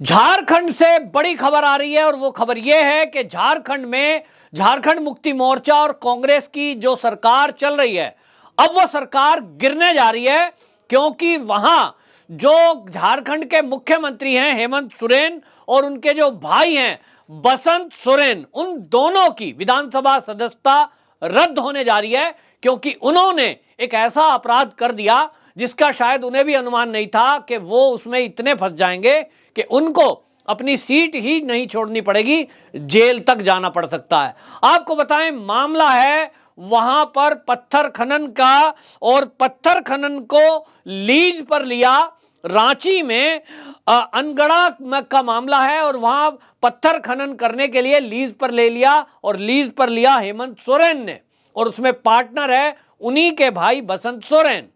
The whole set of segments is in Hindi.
झारखंड से बड़ी खबर आ रही है और वो खबर ये है कि झारखंड में झारखंड मुक्ति मोर्चा और कांग्रेस की जो सरकार चल रही है, अब वो सरकार गिरने जा रही है, क्योंकि वहां जो झारखंड के मुख्यमंत्री हैं हेमंत सोरेन और उनके जो भाई हैं बसंत सोरेन, उन दोनों की विधानसभा सदस्यता रद्द होने जा रही है, क्योंकि उन्होंने एक ऐसा अपराध कर दिया जिसका शायद उन्हें भी अनुमान नहीं था कि वो उसमें इतने फंस जाएंगे कि उनको अपनी सीट ही नहीं छोड़नी पड़ेगी, जेल तक जाना पड़ सकता है। आपको बताएं, मामला है वहां पर पत्थर खनन का, और पत्थर खनन को लीज पर लिया। रांची में अनगढ़ा का मामला है और वहां पत्थर खनन करने के लिए लीज पर ले लिया, और लीज पर लिया हेमंत सोरेन ने, और उसमें पार्टनर है उन्हीं के भाई बसंत सोरेन।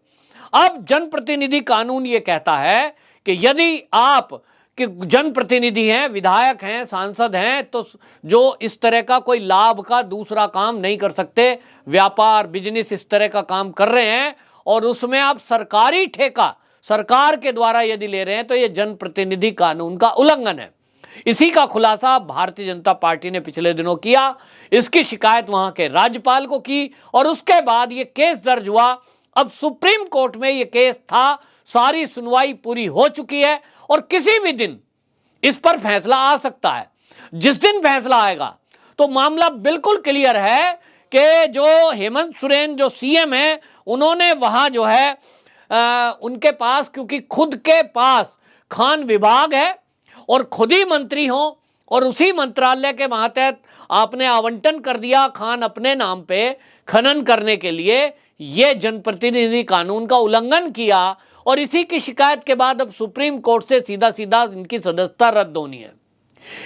अब जनप्रतिनिधि कानून यह कहता है कि यदि आप कि जनप्रतिनिधि हैं, विधायक हैं, सांसद हैं, तो जो इस तरह का कोई लाभ का दूसरा काम नहीं कर सकते, व्यापार बिजनेस इस तरह का काम कर रहे हैं और उसमें आप सरकारी ठेका सरकार के द्वारा यदि ले रहे हैं तो यह जनप्रतिनिधि कानून का उल्लंघन है। इसी का खुलासा भारतीय जनता पार्टी ने पिछले दिनों किया। इसकी शिकायत वहां के राज्यपाल को की और उसके बाद यह केस दर्ज हुआ। अब सुप्रीम कोर्ट में यह केस था, सारी सुनवाई पूरी हो चुकी है और किसी भी दिन इस पर फैसला आ सकता है। जिस दिन फैसला आएगा तो मामला बिल्कुल क्लियर है कि जो हेमंत सोरेन जो सीएम है, उन्होंने वहां जो है उनके पास, क्योंकि खुद के पास खान विभाग है और खुद ही मंत्री हो और उसी मंत्रालय के मातहत आपने आवंटन कर दिया खान अपने नाम पे खनन करने के लिए, यह जनप्रतिनिधि कानून का उल्लंघन किया। और इसी की शिकायत के बाद अब सुप्रीम कोर्ट से सीधा सीधा इनकी सदस्यता रद्द होनी है।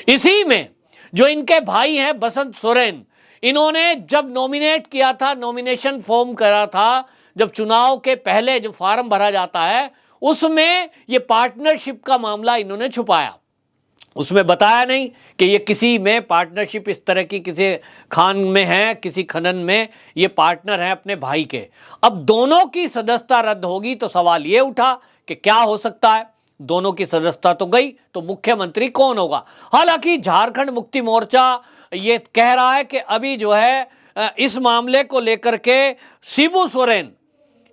इसी में जो इनके भाई हैं बसंत सोरेन, इन्होंने जब नॉमिनेट किया था, नॉमिनेशन फॉर्म करा था, जब चुनाव के पहले जो फॉर्म भरा जाता है उसमें ये पार्टनरशिप का मामला इन्होंने छुपाया। उसमें बताया नहीं कि ये किसी में पार्टनरशिप इस तरह की किसी खान में है, किसी खनन में ये पार्टनर है अपने भाई के। अब दोनों की सदस्यता रद्द होगी तो सवाल ये उठा कि क्या हो सकता है, दोनों की सदस्यता तो गई तो मुख्यमंत्री कौन होगा। हालांकि झारखंड मुक्ति मोर्चा ये कह रहा है कि अभी जो है इस मामले को लेकर के शिबू सोरेन,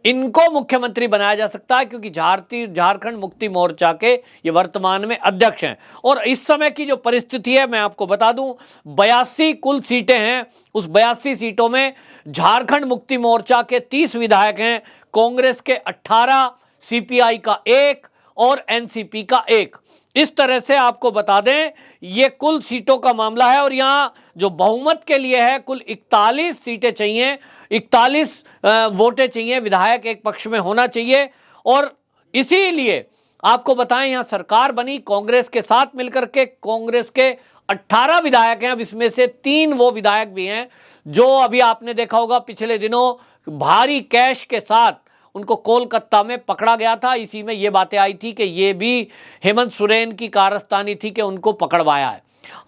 इनको मुख्यमंत्री बनाया जा सकता है, क्योंकि झारखंड मुक्ति मोर्चा के ये वर्तमान में अध्यक्ष हैं। और इस समय की जो परिस्थिति है मैं आपको बता दूं, 82 कुल सीटें हैं। उस 82 सीटों में झारखंड मुक्ति मोर्चा के 30 विधायक हैं, कांग्रेस के 18, सीपीआई का 1 और एनसीपी का 1। इस तरह से आपको बता दें ये कुल सीटों का मामला है। और यहां जो बहुमत के लिए है कुल 41 सीटें चाहिए, 41 वोटें चाहिए, विधायक एक पक्ष में होना चाहिए। और इसीलिए आपको बताएं यहां सरकार बनी कांग्रेस के साथ मिलकर के। कांग्रेस के 18 विधायक हैं, अब इसमें से 3 वो विधायक भी हैं जो अभी आपने देखा होगा पिछले दिनों भारी कैश के साथ उनको कोलकाता में पकड़ा गया था। इसी में ये बातें आई थी कि ये भी हेमंत सोरेन की कारस्तानी थी कि उनको पकड़वाया है।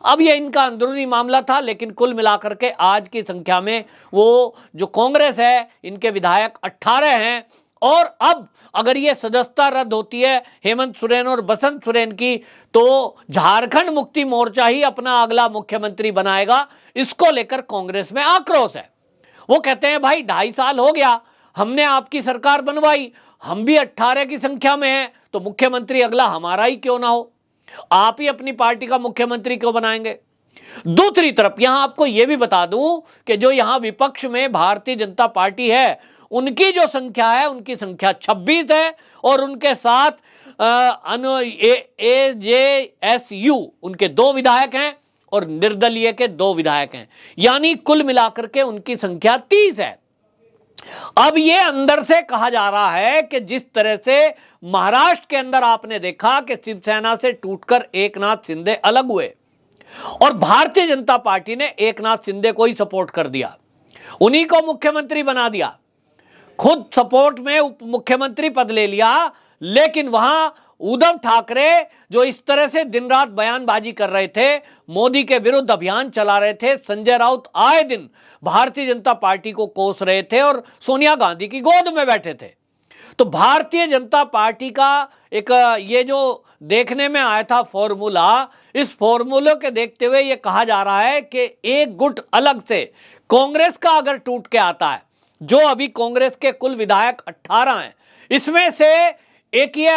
अब ये इनका अंदरूनी मामला था, लेकिन कुल मिलाकर के आज की संख्या में वो जो कांग्रेस है इनके विधायक 18 हैं। और अब अगर ये सदस्यता रद्द होती है हेमंत सोरेन और बसंत सोरेन की, तो झारखंड मुक्ति मोर्चा ही अपना अगला मुख्यमंत्री बनाएगा। इसको लेकर कांग्रेस में आक्रोश है। वो कहते हैं भाई 2.5 साल हो गया, हमने आपकी सरकार बनवाई, हम भी 18 की संख्या में हैं, तो मुख्यमंत्री अगला हमारा ही क्यों ना हो, आप ही अपनी पार्टी का मुख्यमंत्री क्यों बनाएंगे। दूसरी तरफ यहां आपको यह भी बता दूं कि जो यहां विपक्ष में भारतीय जनता पार्टी है, उनकी जो संख्या है उनकी संख्या 26 है और उनके साथ एजेएसयू उनके 2 विधायक हैं और निर्दलीय के 2 विधायक हैं, यानी कुल मिलाकर के उनकी संख्या 30 है। अब ये अंदर से कहा जा रहा है कि जिस तरह से महाराष्ट्र के अंदर आपने देखा कि शिवसेना से टूटकर एकनाथ शिंदे अलग हुए और भारतीय जनता पार्टी ने एकनाथ शिंदे को ही सपोर्ट कर दिया, उन्हीं को मुख्यमंत्री बना दिया, खुद सपोर्ट में उप मुख्यमंत्री पद ले लिया। लेकिन वहां उद्धव ठाकरे जो इस तरह से दिन रात बयानबाजी कर रहे थे, मोदी के विरुद्ध अभियान चला रहे थे, संजय राउत आए दिन भारतीय जनता पार्टी को कोस रहे थे और सोनिया गांधी की गोद में बैठे थे, तो भारतीय जनता पार्टी का एक ये जो देखने में आया था फॉर्मूला, इस फॉर्मूले के देखते हुए ये कहा जा रहा है कि एक गुट अलग से कांग्रेस का अगर टूट के आता है, जो अभी कांग्रेस के कुल विधायक 18 हैं, इसमें से एक ये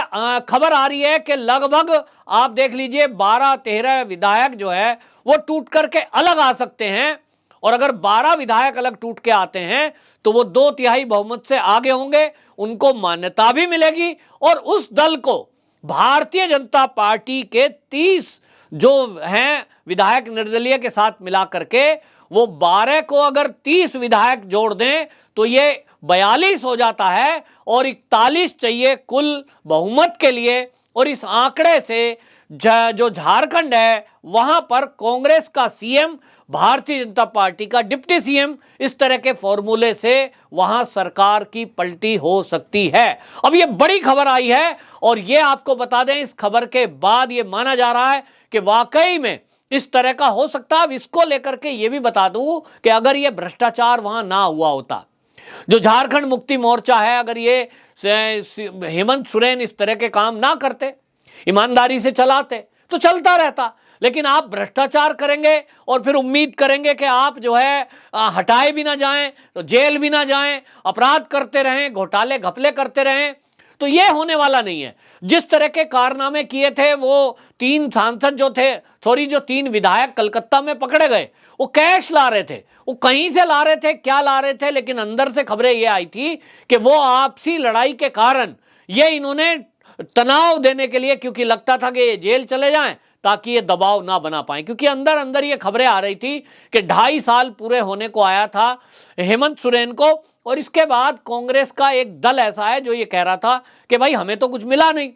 खबर आ रही है कि लगभग आप देख लीजिए 12-13 विधायक जो है वो टूट करके अलग आ सकते हैं। और अगर 12 विधायक अलग टूट के आते हैं तो वो 2/3 बहुमत से आगे होंगे, उनको मान्यता भी मिलेगी और उस दल को भारतीय जनता पार्टी के 30 जो हैं विधायक निर्दलीय के साथ मिला करके वो 12 को अगर 30 विधायक जोड़ दें तो ये 42 हो जाता है और 41 चाहिए कुल बहुमत के लिए। और इस आंकड़े से जो झारखंड है वहां पर कांग्रेस का सीएम, भारतीय जनता पार्टी का डिप्टी सीएम, इस तरह के फॉर्मूले से वहां सरकार की पलटी हो सकती है। अब ये बड़ी खबर आई है और ये आपको बता दें, इस खबर के बाद ये माना जा रहा है कि वाकई में इस तरह का हो सकता है। अब इसको लेकर के ये भी बता दूं कि अगर ये भ्रष्टाचार वहां ना हुआ होता, जो झारखंड मुक्ति मोर्चा है, अगर ये हेमंत सोरेन इस तरह के काम ना करते, ईमानदारी से चलाते, तो चलता रहता। लेकिन आप भ्रष्टाचार करेंगे और फिर उम्मीद करेंगे कि आप जो है हटाए भी ना जाएं, तो जेल भी ना जाएं, अपराध करते रहें, घोटाले घपले करते रहें, तो ये होने वाला नहीं है। जिस तरह के कारनामे किए थे वो 3 सांसद जो थे, जो 3 विधायक कलकत्ता में पकड़े गए, वो कैश ला रहे थे, वो कहीं से ला रहे थे, क्या ला रहे थे, लेकिन अंदर से खबरें ये आई थी कि वो आपसी लड़ाई के कारण ये इन्होंने तनाव देने के लिए, क्योंकि लगता था कि ये जेल चले जाएं ताकि ये दबाव ना बना पाए, क्योंकि अंदर अंदर ये खबरें आ रही थी कि 2.5 साल पूरे होने को आया था हेमंत सोरेन को। और इसके बाद कांग्रेस का एक दल ऐसा है जो ये कह रहा था कि भाई हमें तो कुछ मिला नहीं,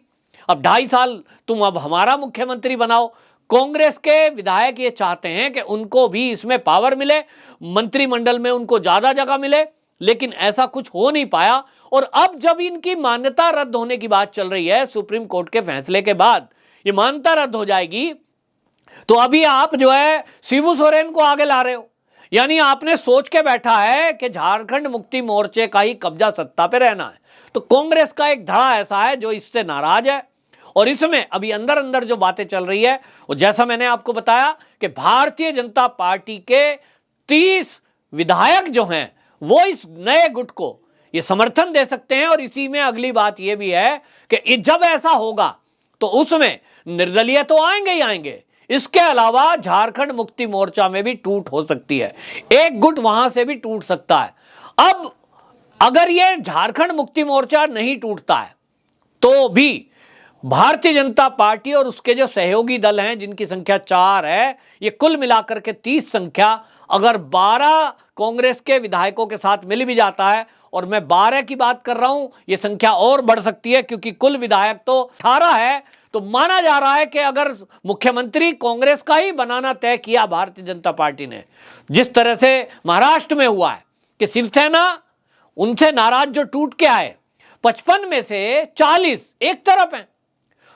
अब 2.5 साल तुम अब हमारा मुख्यमंत्री बनाओ। कांग्रेस के विधायक ये चाहते हैं कि उनको भी इसमें पावर मिले, मंत्रिमंडल में उनको ज्यादा जगह मिले, लेकिन ऐसा कुछ हो नहीं पाया। और अब जब इनकी मान्यता रद्द होने की बात चल रही है, सुप्रीम कोर्ट के फैसले के बाद ये मान्यता रद्द हो जाएगी, तो अभी आप जो है शिबू सोरेन को आगे ला रहे हो। यानी आपने सोच के बैठा है कि झारखंड मुक्ति मोर्चे का ही कब्जा सत्ता पे रहना है। तो कांग्रेस का एक धड़ा ऐसा है जो इससे नाराज है। और इसमें अभी अंदर अंदर जो बातें चल रही है, वो जैसा मैंने आपको बताया कि भारतीय जनता पार्टी के 30 विधायक जो हैं वो इस नए गुट को ये समर्थन दे सकते हैं। और इसी में अगली बात ये भी है कि जब ऐसा होगा तो उसमें निर्दलीय तो आएंगे ही आएंगे, इसके अलावा झारखंड मुक्ति मोर्चा में भी टूट हो सकती है, एक गुट वहां से भी टूट सकता है। अब अगर ये झारखंड मुक्ति मोर्चा नहीं टूटता है तो भी भारतीय जनता पार्टी और उसके जो सहयोगी दल हैं, जिनकी संख्या 4 है, ये कुल मिलाकर के 30 संख्या, अगर 12 कांग्रेस के विधायकों के साथ मिल भी जाता है, और मैं 12 की बात कर रहा हूं, ये संख्या और बढ़ सकती है क्योंकि कुल विधायक तो 18 है। तो माना जा रहा है कि अगर मुख्यमंत्री कांग्रेस का ही बनाना तय किया भारतीय जनता पार्टी ने, जिस तरह से महाराष्ट्र में हुआ है कि शिवसेना उनसे नाराज जो टूट के आए, 55 में से 40 एक तरफ हैं,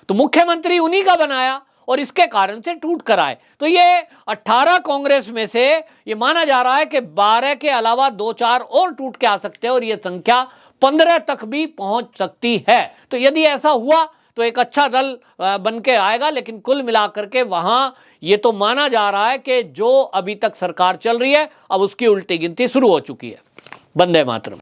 तो मुख्यमंत्री उन्हीं का बनाया और इसके कारण से टूट कर आए। तो ये 18 कांग्रेस में से ये माना जा रहा है कि 12 के अलावा 2-4 और टूट के आ सकते हैं और ये संख्या 15 तक भी पहुंच सकती है। तो यदि ऐसा हुआ तो एक अच्छा दल बन के आएगा। लेकिन कुल मिलाकर के वहां ये तो माना जा रहा है कि जो अभी तक सरकार चल रही है, अब उसकी उल्टी गिनती शुरू हो चुकी है। वंदे मातरम।